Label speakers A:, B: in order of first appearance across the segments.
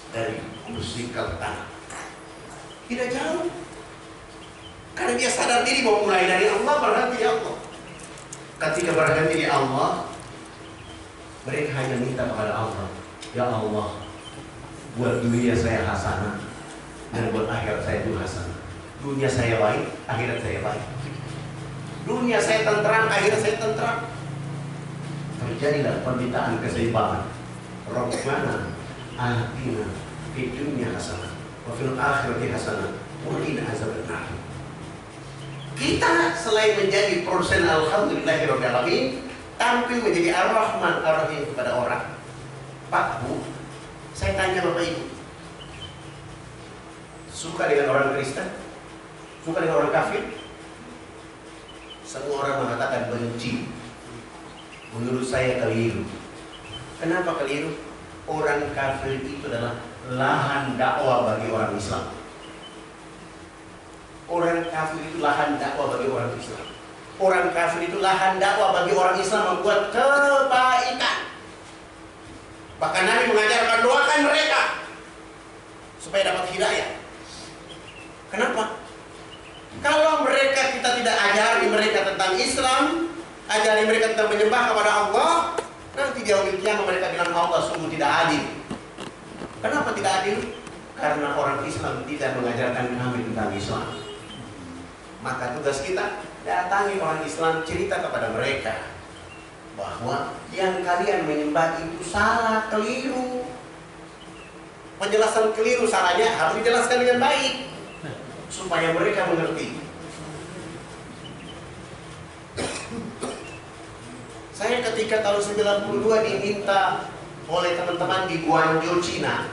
A: dari kursi ke tanah. Tidak jauh. Karena dia sadar diri bahwa mulai dari Allah, berhenti di Allah. Ketika berhenti di Allah, mereka hanya minta kepada Allah, ya Allah, buat dunia saya hasanah dan buat akhirat saya itu hasanah. Dunia saya baik, akhirat saya baik. Dunia saya tentram, akhirat saya tentram. Terjadilah permintaan keseimbangan. Rabbana atina fid dunya hasanah wa fil akhirati hasanah wa qina azabannar. Kita selain menjadi produsen alhamdulillahirabbil alamin, tampil menjadi ar-Rahman ar-Rahim kepada orang. Pak, Bu, saya tanya Bapak Ibu, suka dengan orang Kristen? Suka dengan orang kafir? Semua orang mengatakan benci. Menurut saya keliru. Kenapa keliru? Orang kafir itu adalah lahan dakwah bagi orang Islam. Orang kafir itu lahan dakwah bagi orang Islam. Orang kafir itu lahan dakwah bagi orang Islam membuat kebaikan. Bahkan Nabi mengajarkan doakan mereka supaya dapat hidayah. Kenapa? Kalau mereka kita tidak ajari mereka tentang Islam, ajari mereka tentang menyembah kepada Allah, nanti di yaumil qiyamah mereka bilang Allah sungguh tidak adil. Kenapa tidak adil? Karena orang Islam tidak mengajarkan kami tentang Islam. Maka tugas kita datangi orang Islam, cerita kepada mereka bahwa yang kalian menyembah itu salah, keliru. Penjelasan keliru salahnya harus dijelaskan dengan baik supaya mereka mengerti. Saya ketika tahun 92 diminta oleh teman-teman di Guangzhou, Cina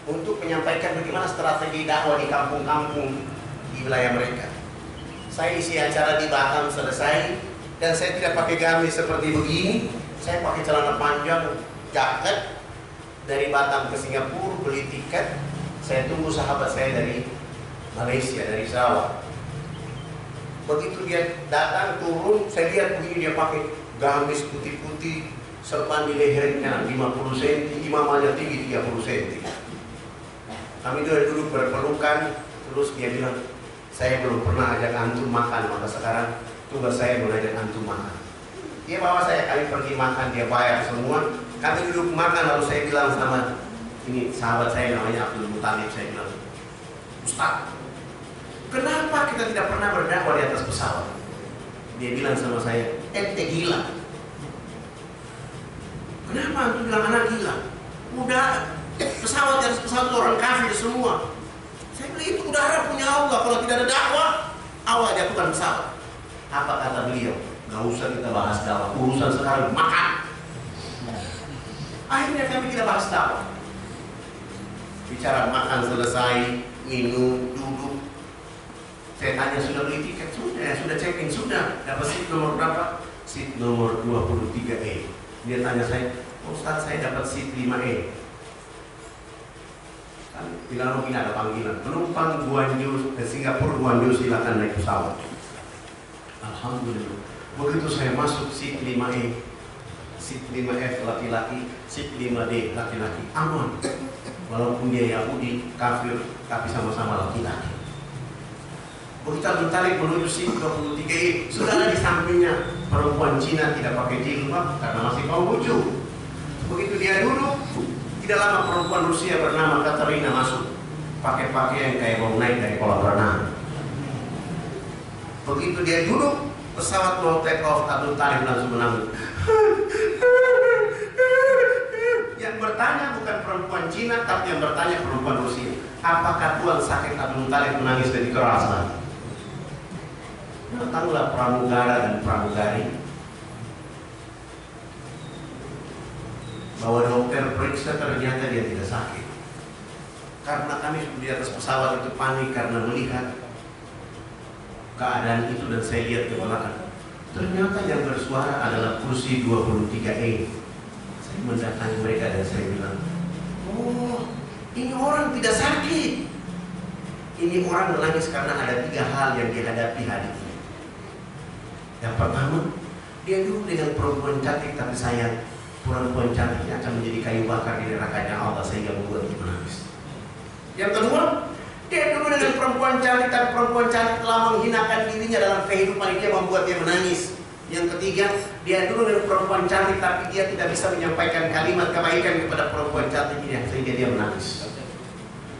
A: untuk menyampaikan bagaimana strategi dakwah di kampung-kampung di wilayah mereka. Saya isi acara di Batam selesai dan saya tidak pakai gamis seperti begini. Saya pakai celana panjang, jaket dari Batam ke Singapura, beli tiket. Saya tunggu sahabat saya dari Malaysia, dari Sarawak. Begitu dia datang turun, saya lihat begini dia pakai gamis putih-putih, serban di lehernya 50 cm, imamahnya tinggi 30 cm. Kami duduk berpelukan, terus dia bilang, saya belum pernah ajak antum makan, maka sekarang tugas saya mengajak antum makan. Dia bawa saya, kami pergi makan, dia bayar semua. Kami duduk makan, lalu saya bilang sama ini sahabat saya namanya Abdul Muthalib, saya bilang, Ustaz, kenapa kita tidak pernah berdakwah di atas pesawat? Dia bilang sama saya, ente gila. Kenapa antum bilang anak gila? Udah pesawat di atas pesawat orang kafir semua. Saya bilang itu udara punya Allah. Kalau tidak ada dakwah, Allah jatuhkan pesawat. Apa kata beliau? Gak usah kita bahas dakwah. Urusan sekarang makan. Akhirnya kami tidak bahas dakwah. Bicara makan selesai, minum, duduk. Saya tanya sudah beli tiket? Sudah check-in? Sudah. Dapat seat nomor berapa? Seat nomor 23E. Dia tanya saya, Ustaz saya dapat seat 5E. Kan bilang mungkin ada panggilan. Penumpang Guangzhou ke Singapura, Guangzhou silakan naik pesawat. Alhamdulillah. Begitu saya masuk seat 5E, seat 5F laki-laki, seat 5D laki-laki, aman. Walaupun dia Yahudi, kafir, tapi sama-sama laki-laki. Begitu Abdul menuju seat 23E, sudah ada di sampingnya perempuan Cina tidak pakai jilbab karena masih kaum lucu. Begitu dia duduk, tidak lama perempuan Rusia bernama Katerina masuk, pakai pakaian kayak mau naik dari kolam renang. Begitu dia duduk, pesawat mau take off, Abdul Talib langsung menangis. Yang bertanya bukan perempuan Cina, tapi yang bertanya perempuan Rusia. Apakah Tuhan sakit Abdul Talib menangis dari kerasan? Datanglah pramugara dan pramugari, bahwa dokter periksa ternyata dia tidak sakit. Karena kami di atas pesawat itu panik karena melihat keadaan itu dan saya lihat ke belakang. Ternyata yang bersuara adalah kursi 23E. Saya mendatangi mereka dan saya bilang, oh ini orang tidak sakit. Ini orang menangis karena ada 3 hal yang dihadapi hari ini. Yang pertama, dia duduk dengan perempuan cantik tapi sayang. perempuan cantik akan menjadi kayu bakar di nerakanya Allah sehingga membuat dia menangis. Yang kedua, dia dulu dengan perempuan cantik, tapi perempuan cantik telah menghinakan dirinya dalam kehidupan dia, membuat dia menangis. Yang ketiga, dia dulu dengan perempuan cantik, tapi dia tidak bisa menyampaikan kalimat kebaikan kepada perempuan cantik ini sehingga dia menangis.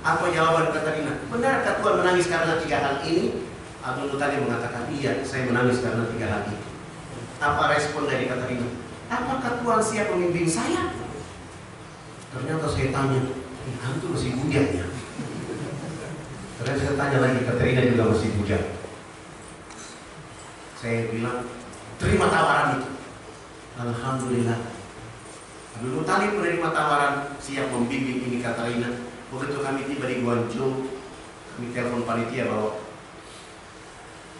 A: Apa jawaban Katarina? Benarkah Tuhan menangis karena 3 hal ini? Abdul tadi mengatakan, iya, saya menangis karena 3 hal ini. Apa respon dari Katarina? Apakah Tuhan siap membimbing saya? Ternyata saya tanya, antum masih bujang ya? Ternyata saya tanya lagi, Katarina juga masih bujang. Saya bilang, terima tawaran itu. Alhamdulillah. Abdul Talib menerima tawaran, siap membimbing ini Katarina. Begitu kami tiba di Guangzhou, kami telepon panitia bahwa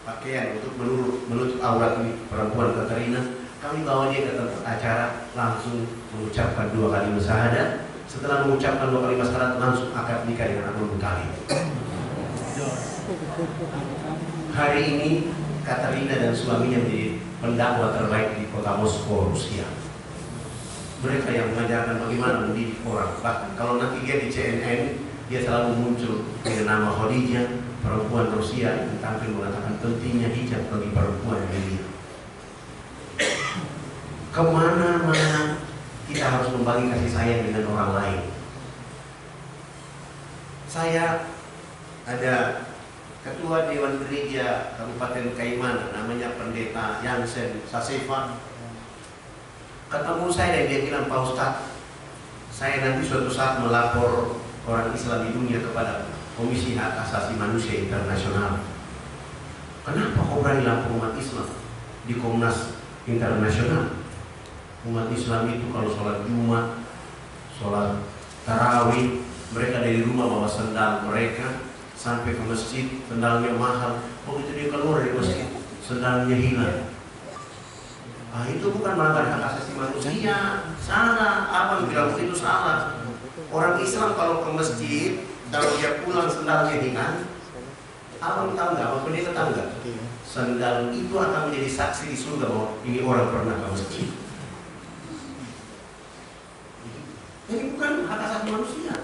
A: pakaian untuk menutup aurat ini perempuan Katarina. Kami bawa dia ke tempat acara, langsung mengucapkan 2 kalimat syahadat. Setelah mengucapkan 2 kalimat syahadat, langsung akad nikah dengan Abdul Talib. Hari ini Katarina dan suaminya menjadi pendakwah terbaik di kota Moskow, Rusia. Mereka yang mengajarkan bagaimana mendidik orang. Bahkan kalau nanti dia di CNN, dia selalu muncul dengan nama Khadijah, perempuan Rusia yang tampil mengatakan pentingnya hijab bagi perempuan dunia. Kemana-mana kita harus membagi kasih sayang dengan orang lain. Saya ada ketua Dewan Gereja Kabupaten Kaimana, namanya Pendeta Yansen Sasefa. Ketemu saya dan dia bilang, Pak Ustadz, saya nanti suatu saat melapor orang Islam di dunia kepada Komisi Hak Asasi Manusia Internasional. Kenapa kau berani lapor umat Islam di Komnas Internasional? Umat Islam itu kalau sholat Jumat, sholat Tarawih, mereka dari rumah bawa sendal mereka sampai ke masjid, sendalnya mahal. Begitu dia keluar dari masjid, sendalnya hilang. Itu bukan melanggar hak asasi manusia. Salah, apa yang bilang itu salah. Orang Islam kalau ke masjid, kalau dia pulang sendalnya hilang, abang tahu nggak? Apa pendeta tahu nggak? Sendal itu akan menjadi saksi di surga bahwa ini orang pernah ke masjid. Jadi bukan hak asasi manusia.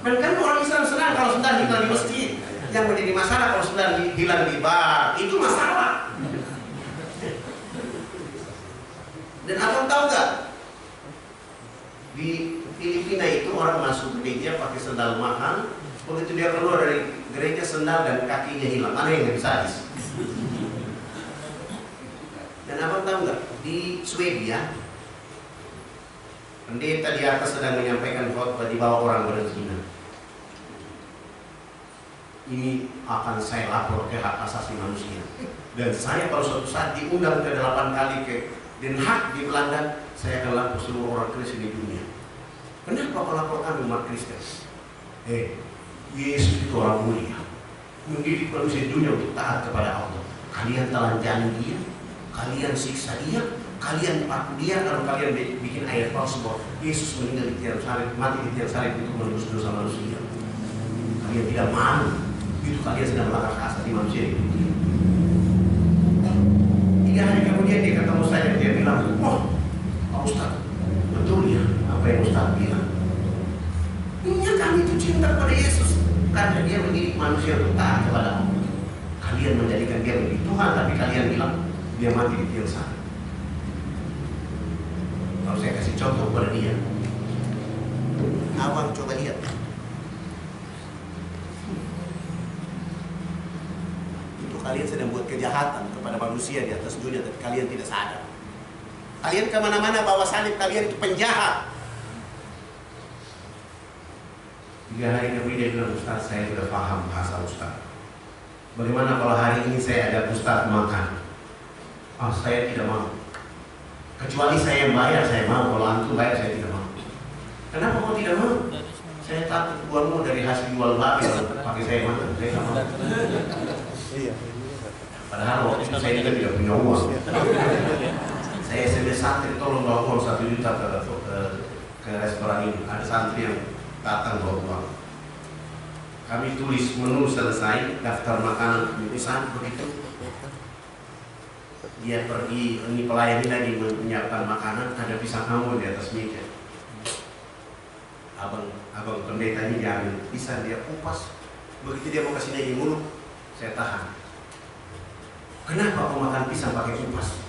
A: Dan kan orang Islam senang kalau sendal hilang di masjid. Yang menjadi masalah kalau sendal hilang di bar, itu masalah. Dan abang tahu nggak? Di Filipina itu orang masuk gereja pakai sendal mahal, begitu dia keluar dari gereja sendal dan kakinya hilang. Mana yang nggak bisa habis? Dan abang tahu nggak? Di Swedia, pendeta di atas sedang menyampaikan khotbah, di bawah orang berzina. Ini akan saya lapor ke hak asasi manusia. Dan saya kalau suatu saat diundang ke 8 kali ke Den Haag di Belanda, saya akan lapor seluruh orang Kristen di dunia. Kenapa kau laporkan umat Kristen? Yesus itu orang mulia, mendidik manusia dunia untuk taat kepada Allah. Kalian telanjangi dia, kalian siksa dia, kalian paku dia kalau kalian bikin ayat palsu bahwa Yesus meninggal di tiang salib, mati di tiang salib untuk menebus dosa manusia. Kalian tidak malu, itu kalian sedang melanggar hak asasi manusia di dunia. 3 hari kemudian dia ketemu saya, dia bilang, wah Pak Ustadz, betul ya apa yang Ustadz bilang. Iya, kami itu cinta kepada Yesus karena dia mendidik manusia untuk taat kepada Allah. Kalian menjadikan dia menjadi Tuhan, tapi kalian bilang dia mati di tiang salib. Kalau saya kasih contoh kepada dia, abang coba lihat. Itu kalian sedang buat kejahatan kepada manusia di atas dunia, tapi kalian tidak sadar. Kalian kemana-mana bawa salib, kalian itu penjahat. 3 hari kemudian dia bilang, Ustaz, saya sudah paham bahasa Ustaz. Bagaimana kalau hari ini saya ada Ustaz makan? Saya tidak mau. Kecuali saya yang bayar, saya mau. Kalau antum bayar, saya tidak mau. Kenapa kau tidak mau? Saya takut uangmu dari hasil jual babi pakai saya makan. Saya tidak mau. Padahal waktu itu saya juga tidak punya uang. Saya SMS santri, tolong bawa uang 1 juta ke restoran ini. Ada santri yang datang bawa uang. Kami tulis menu selesai, daftar makanan kami pesan begitu. Dia pergi, ini pelayan ini lagi menyiapkan makanan, ada pisang ambon di atas meja. Abang pendeta ini diambil pisang, dia kupas. Begitu dia mau kasih di mulut, saya tahan. Kenapa kau makan pisang pakai kupas?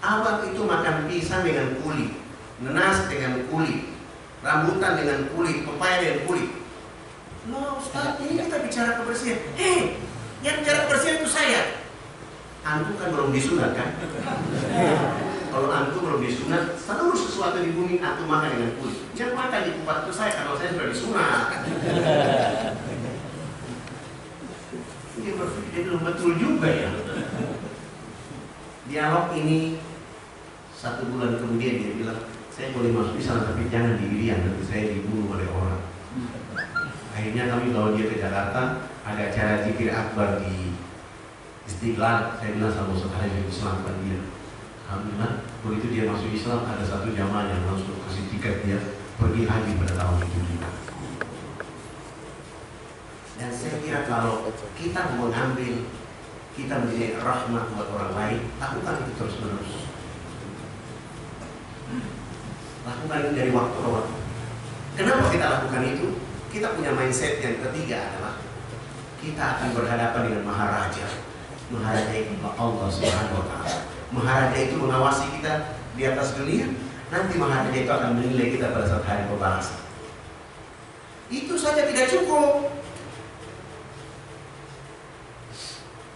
A: Abang itu makan pisang dengan kulit, nanas dengan kulit, rambutan dengan kulit, pepaya dengan kulit. Loh Ustaz, ini kita bicara kebersihan. Yang bicara kebersihan itu saya. Antum kan belum disunat kan? Kalau antum belum disunat, seluruh sesuatu di bumi antum makan dengan kulit. Jangan makan di kupat itu saya, kalau saya sudah disunat. Dia berpikir dia belum betul juga ya. Dialog ini 1 bulan kemudian dia bilang, saya boleh masuk di sana tapi jangan di Irian, nanti saya dibunuh oleh orang. Akhirnya kami bawa dia ke Jakarta, ada acara zikir akbar di Istiqlal. Saya bilang sama saudara yang Islamkan dia. Alhamdulillah, begitu dia masuk Islam, ada satu jamaah yang langsung kasih tiket dia pergi haji pada tahun itu juga. Dan saya kira kalau kita mengambil, kita menjadi rahmat buat orang lain, lakukan itu terus menerus. Lakukan itu dari waktu ke waktu. Kenapa kita lakukan itu? Kita punya mindset yang ketiga adalah kita akan berhadapan dengan Maharaja. Maharaja itu Allah Subhanahu wa Ta'ala. Maharaja itu mengawasi kita di atas dunia. Nanti Maharaja itu akan menilai kita pada saat hari pembalasan. Itu saja tidak cukup.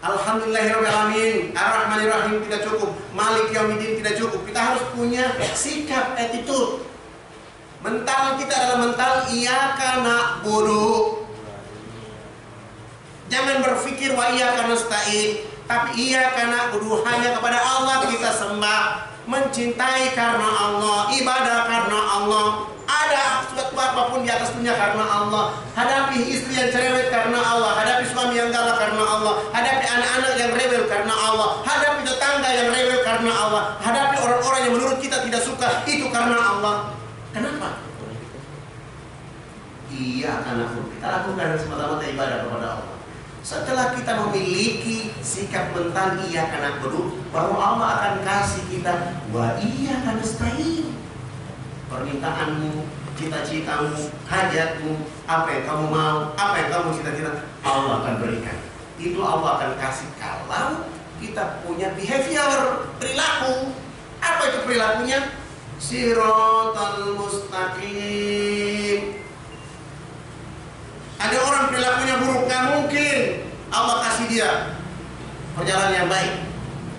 A: Alhamdulillahirrahmanirrahim, Ar-Rahmanirrahim tidak cukup, Malik Yaumiddin tidak cukup. Kita harus punya sikap, attitude. Mental kita adalah mental iyyaka na'budu. Jangan berpikir wa iyyaka nasta'in, tapi iyyaka na'budu, hanya kepada Allah kita sembah. Mencintai karena Allah, ibadah karena Allah. Ada sesuatu apapun di atas dunia karena Allah. Hadapi istri yang cerewet karena Allah, hadapi suami yang galak karena Allah, hadapi anak-anak yang rebel karena Allah, hadapi tetangga yang rebel karena Allah, hadapi orang-orang yang menurut kita tidak suka, itu karena Allah. Kenapa? Iya, karena kita lakukan semata-mata ibadah kepada Allah. Setelah kita memiliki sikap mental iya karena berdoa, baru Allah akan kasih kita wa iya karena nasta'in. Permintaanmu, cita-citamu, hajatmu, apa yang kamu mau, apa yang kamu cita-cita, Allah akan berikan. Itu Allah akan kasih kalau kita punya behavior, perilaku. Apa itu perilakunya? Siratal mustaqim. Ada orang perilakunya buruk, nggak mungkin Allah kasih dia perjalanan yang baik.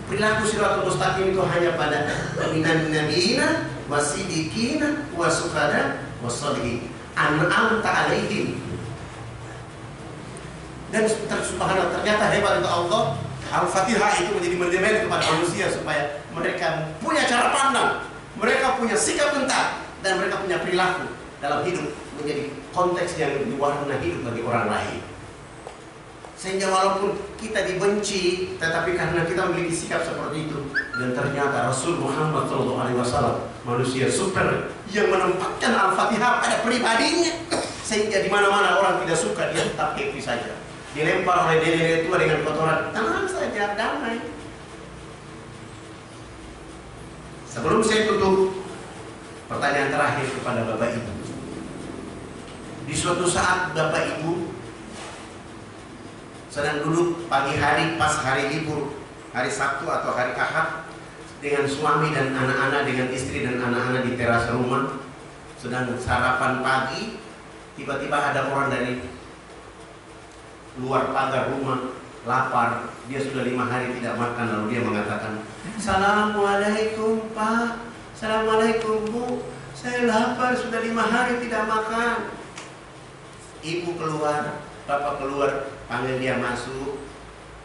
A: Perilaku siratal mustaqim itu hanya pada minan nabiyina wasidikina wasukada wasolihin an'amta alaihim. Dan subhanallah, ternyata hebat itu Allah. Al-Fatihah itu menjadi manajemen kepada manusia supaya mereka punya cara pandang, mereka punya sikap mental, dan mereka punya perilaku dalam hidup menjadi konteks yang diwarna hidup bagi orang lain. Sehingga walaupun kita dibenci, tetapi karena kita memiliki sikap seperti itu, dan ternyata Rasul Muhammad SAW manusia super yang menempatkan Al-Fatihah pada pribadinya, sehingga di mana-mana orang tidak suka dia tetap happy saja. Dilempar oleh nenek tua dengan kotoran, tenang saja, damai. Sebelum saya tutup, pertanyaan terakhir kepada Bapak Ibu. Di suatu saat Bapak Ibu sedang duduk pagi hari pas hari libur, hari Sabtu atau hari Ahad, dengan suami dan anak-anak, dengan istri dan anak-anak di teras rumah, sedang sarapan pagi. Tiba-tiba ada orang dari luar pagar rumah, lapar, dia sudah 5 hari tidak makan, lalu dia mengatakan, Assalamualaikum Pak, Assalamualaikum Bu, saya lapar, sudah 5 hari tidak makan. Ibu keluar, bapak keluar, panggil dia masuk,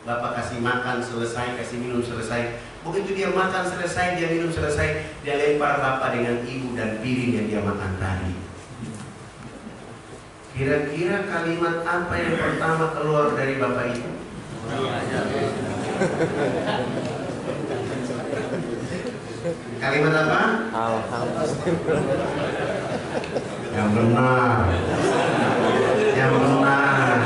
A: bapak kasih makan selesai, kasih minum selesai. Begitu dia makan selesai, dia minum selesai, dia lempar bapak dengan ibu dan piring yang dia makan tadi. Kira-kira kalimat apa yang pertama keluar dari bapak itu? Kalimat apa? Yang benar. Yang benar.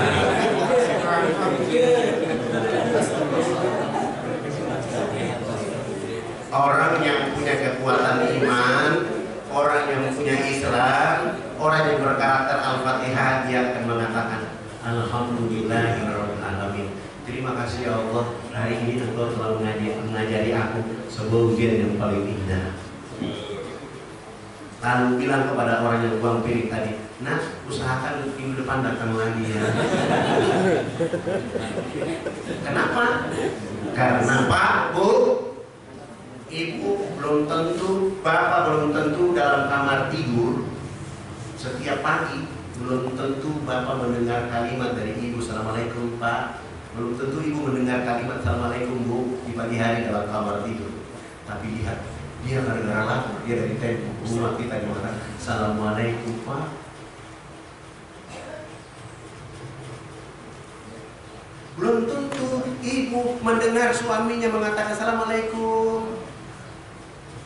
A: Orang yang punya kekuatan iman, orang yang punya Islam, orang yang berkarakter Al-Fatihah, dia akan mengatakan Alhamdulillahirabbil alamin. Terima kasih ya Allah, hari ini Engkau telah mengajari aku sebuah ujian yang paling indah. Lalu bilang kepada orang yang buang piring tadi, nah usahakan minggu depan datang lagi ya. Kenapa? Karena Pak, Bu, Ibu belum tentu, Bapak belum tentu dalam kamar tidur setiap pagi, belum tentu Bapak mendengar kalimat dari Ibu, Assalamualaikum Pak. Belum tentu Ibu mendengar kalimat Assalamualaikum Bu di pagi hari dalam kamar tidur. Tapi lihat, dia gara-gara lapar, dia dari tempo rumah kita mengatakan Assalamualaikum Pak. Belum tentu Ibu mendengar suaminya mengatakan Assalamualaikum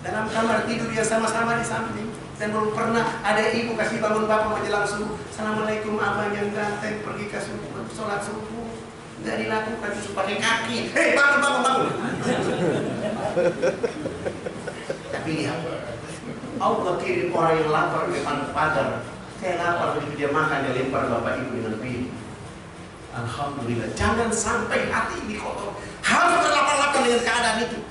A: dalam kamar tidur yang sama-sama di samping. Dan belum pernah ada ibu kasih bangun Bapak menjelang subuh, Assalamualaikum abang yang ganteng pergi ke sholat subuh. Nggak dilakukan, justru pakai kaki. Hei bangun, bangun, bangun. Tapi lihat, Allah kirim orang yang lapar di depan pagar. Saya lapar, begitu dia makan, dia lempar Bapak Ibu dengan piring. Alhamdulillah, jangan sampai hati ini kotor. Harus berlapar-lapar dengan keadaan itu.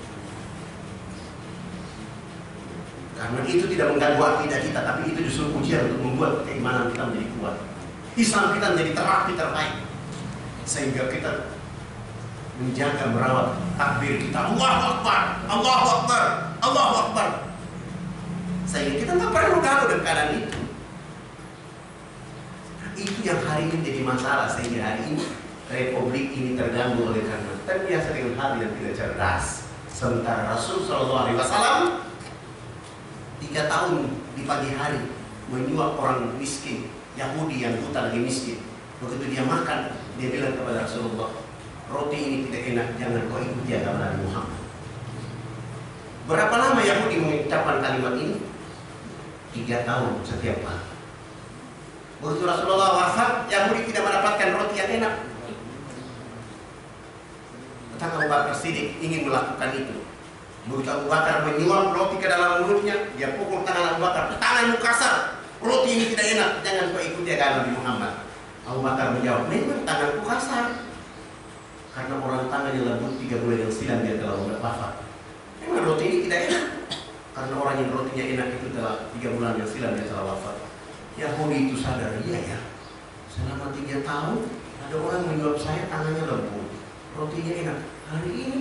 A: Karena itu tidak mengganggu akidah kita, tapi itu justru ujian untuk membuat keimanan kita menjadi kuat. Islam kita menjadi terapi terbaik. Sehingga kita menjaga, merawat takbir kita. Allahu Akbar, Allahu Akbar, Allahu Akbar. Sehingga kita tak perlu galau dengan keadaan itu. Itu yang hari ini jadi masalah, sehingga hari ini Republik ini terganggu oleh karena terbiasa dengan hal yang tidak cerdas. Sementara Rasul SAW 3 tahun di pagi hari menyuap orang miskin Yahudi yang buta lagi miskin. Begitu dia makan, dia bilang kepada Rasulullah, roti ini tidak enak, jangan kau ikuti agama Nabi Muhammad. Berapa lama Yahudi mengucapkan kalimat ini? 3 tahun setiap hari. Begitu Rasulullah wafat, Yahudi tidak mendapatkan roti yang enak. Tentang Abu Bakar Siddiq ingin melakukan itu. Begitu Abu Bakar menyuap roti ke dalam mulutnya, dia pukul tangan Abu Bakar, tanganmu kasar, roti ini tidak enak, jangan kau ikuti agama Nabi Muhammad. Abu Bakar menjawab, memang tanganku kasar, karena orang tangannya lembut 3 bulan yang silam dia telah wafat. Memang roti ini tidak enak, karena orang yang rotinya enak itu telah 3 bulan yang silam dia telah wafat. Yahudi itu sadar, iya ya, selama 3 tahun ada orang menyuap saya tangannya lembut, rotinya enak. Hari ini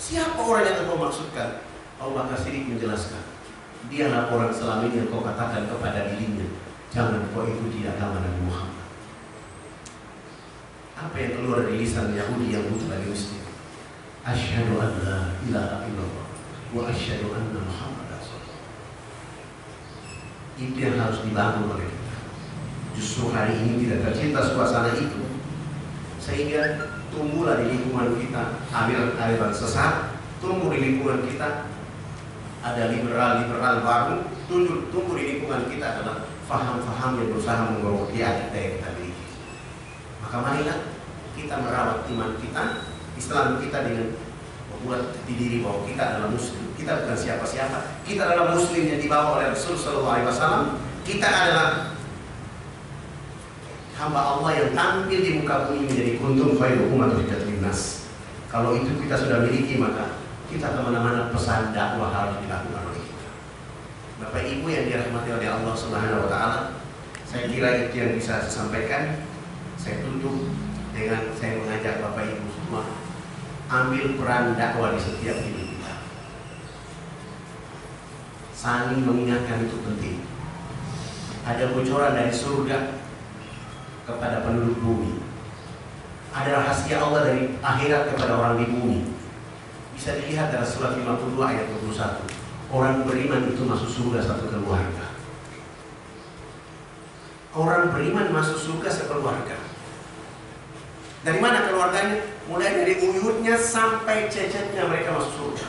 A: siapa orang yang kau maksudkan? Abu Bakar Siddiq menjelaskan, dialah orang selama ini yang kau katakan kepada dirinya, jangan kau ikuti agama Nabi Muhammad. Apa yang keluar dari lisan Yahudi yang buta lagi miskin? Asyhadu an la ilaha illallah wa asyhadu anna Muhammadar Rasulullah. Itu yang harus dibangun oleh kita. Justru hari ini tidak tercipta suasana itu, sehingga tumbuhlah di lingkungan kita aliran sesat, tumbuh di lingkungan kita ada liberal baru, tumbuh di lingkungan kita adalah faham-faham yang berusaha menggerogoti kita yang kita miliki. Maka marilah kita merawat iman kita, Islam kita dengan membuat diri bahwa kita adalah Muslim. Kita bukan siapa-siapa. Kita adalah Muslim yang dibawa oleh Rasul SAW. Kita adalah hamba Allah yang tampil di muka bumi menjadi kuntum khairu ummatin ukhrijat linnas. Kalau itu kita sudah miliki, maka kita kemana-mana pesan dakwah harus dilakukan oleh kita. Bapak Ibu yang dirahmati oleh Allah Subhanahu Wa Taala, saya kira itu yang bisa saya sampaikan. Saya tutup dengan saya mengajak Bapak Ibu semua ambil peran dakwah di setiap hidup kita. Saling mengingatkan itu penting. Ada bocoran dari surga kepada penduduk bumi. Ada rahasia Allah dari akhirat kepada orang di bumi. Bisa dilihat dalam surat 52 ayat 21. Orang beriman itu masuk surga satu keluarga. Orang beriman masuk surga sekeluarga. Dari mana keluarganya? Mulai dari uyutnya sampai cecetnya mereka masuk surga.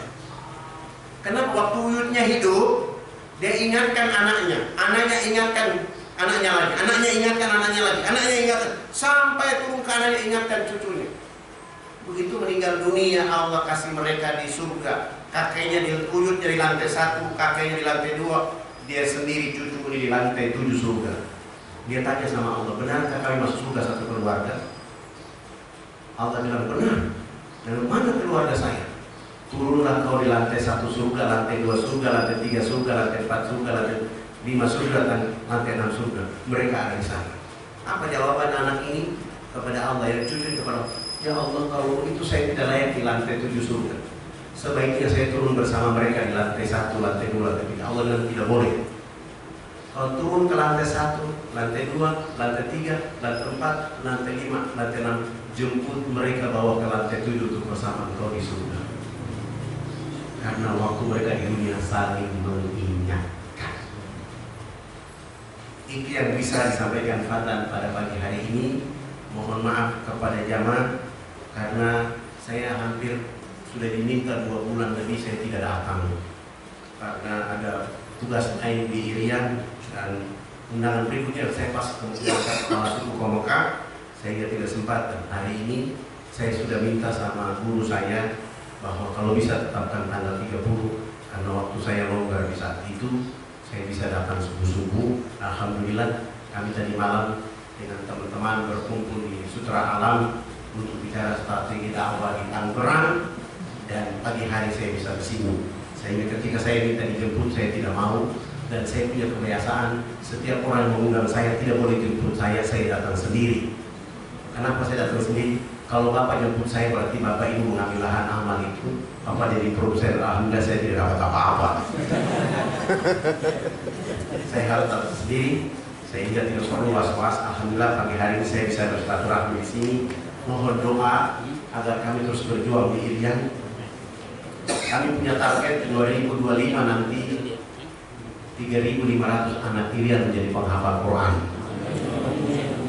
A: Kenapa? Waktu uyutnya hidup, dia ingatkan anaknya, anaknya ingatkan anaknya lagi, anaknya ingatkan anaknya lagi, anaknya ingatkan, sampai turun ke anaknya ingatkan cucunya. Begitu meninggal dunia, Allah kasih mereka di surga kakeknya uyutnya di lantai 1, kakeknya di lantai 2, dia sendiri cucu ini di lantai 7 surga. Dia tanya sama Allah, benarkah kami masuk surga satu keluarga? Allah bilang benar. Dan mana keluarga saya? Turunlah kau di lantai 1 surga, lantai 2 surga, lantai 3 surga, lantai 4 surga, lantai 5 surga, dan lantai 6 surga. Mereka ada di sana. Apa jawaban anak ini kepada Allah yang cucu kepada Allah? Ya Allah, kalau itu saya tidak layak di lantai 7 surga. Sebaiknya saya turun bersama mereka di lantai 1, lantai 2, lantai 3. Allah bilang tidak boleh. Kalau turun ke lantai 1, lantai 2, lantai 3, lantai 4, lantai 5, lantai 6, jemput mereka bawa ke lantai 7 untuk bersama engkau di surga. Karena waktu mereka di dunia saling mengingatkan. Itu yang bisa disampaikan Fadlan pada pagi hari ini. Mohon maaf kepada jamaah karena saya hampir sudah diminta 2 bulan lebih saya tidak datang karena ada tugas lain di Irian, dan undangan berikutnya saya pas mengangkat kepala suku Komoka, saya tidak sempat. Dan hari ini saya sudah minta sama guru saya bahwa kalau bisa tetapkan tanggal 30 karena waktu saya longgar di saat itu, saya bisa datang subuh-subuh. Alhamdulillah kami tadi malam dengan teman-teman berkumpul di Sutra Alam untuk bicara strategi dakwah di Tangerang, dan pagi hari saya bisa kesini. Sehingga ketika saya minta dijemput saya tidak mau, dan saya punya kebiasaan setiap orang yang mengundang saya tidak boleh jemput saya datang sendiri. Kenapa saya datang sendiri? Kalau Bapak jemput saya berarti Bapak Ibu mengambil lahan amal itu. Bapak jadi produsen, alhamdulillah saya tidak dapat apa-apa. Saya harus datang sendiri sehingga tidak perlu was-was. Alhamdulillah pagi hari ini saya bisa bersilaturahmi di sini. Mohon doa agar kami terus berjuang di Irian. Kami punya target 2025 nanti 3.500 anak Irian menjadi penghafal Quran.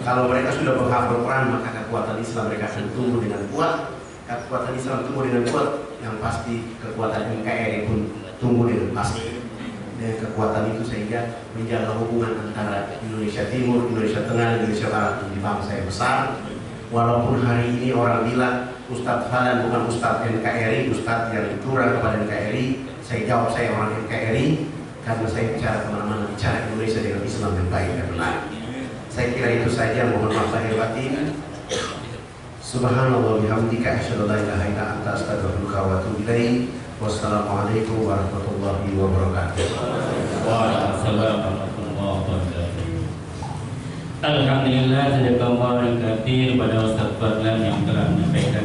A: Kalau mereka sudah menghafal Quran, maka kekuatan Islam mereka akan tumbuh dengan kuat. Kekuatan Islam tumbuh dengan kuat, yang pasti kekuatan NKRI pun tumbuh dengan pasti. Dengan kekuatan itu sehingga menjaga hubungan antara Indonesia Timur, Indonesia Tengah, Indonesia Barat menjadi bangsa yang besar. Walaupun hari ini orang bilang Ustadz Fadlan bukan Ustadz NKRI, Ustadz yang curang kepada NKRI, saya jawab saya orang NKRI karena saya bicara kemana-mana, bicara Indonesia dengan Islam yang baik dan benar. Saya kira itu saja, mohon maaf lahir batin. Subhanallah bihamdika asyhadu an la ilaha illa anta astaghfiruka wa atubu ilaik. Wassalamualaikum warahmatullahi wabarakatuh.
B: Waalaikumsalam warahmatullahi wabarakatuh. Alhamdulillah, jazakallahu khairan kepada Ustaz Fadlan yang telah menyampaikan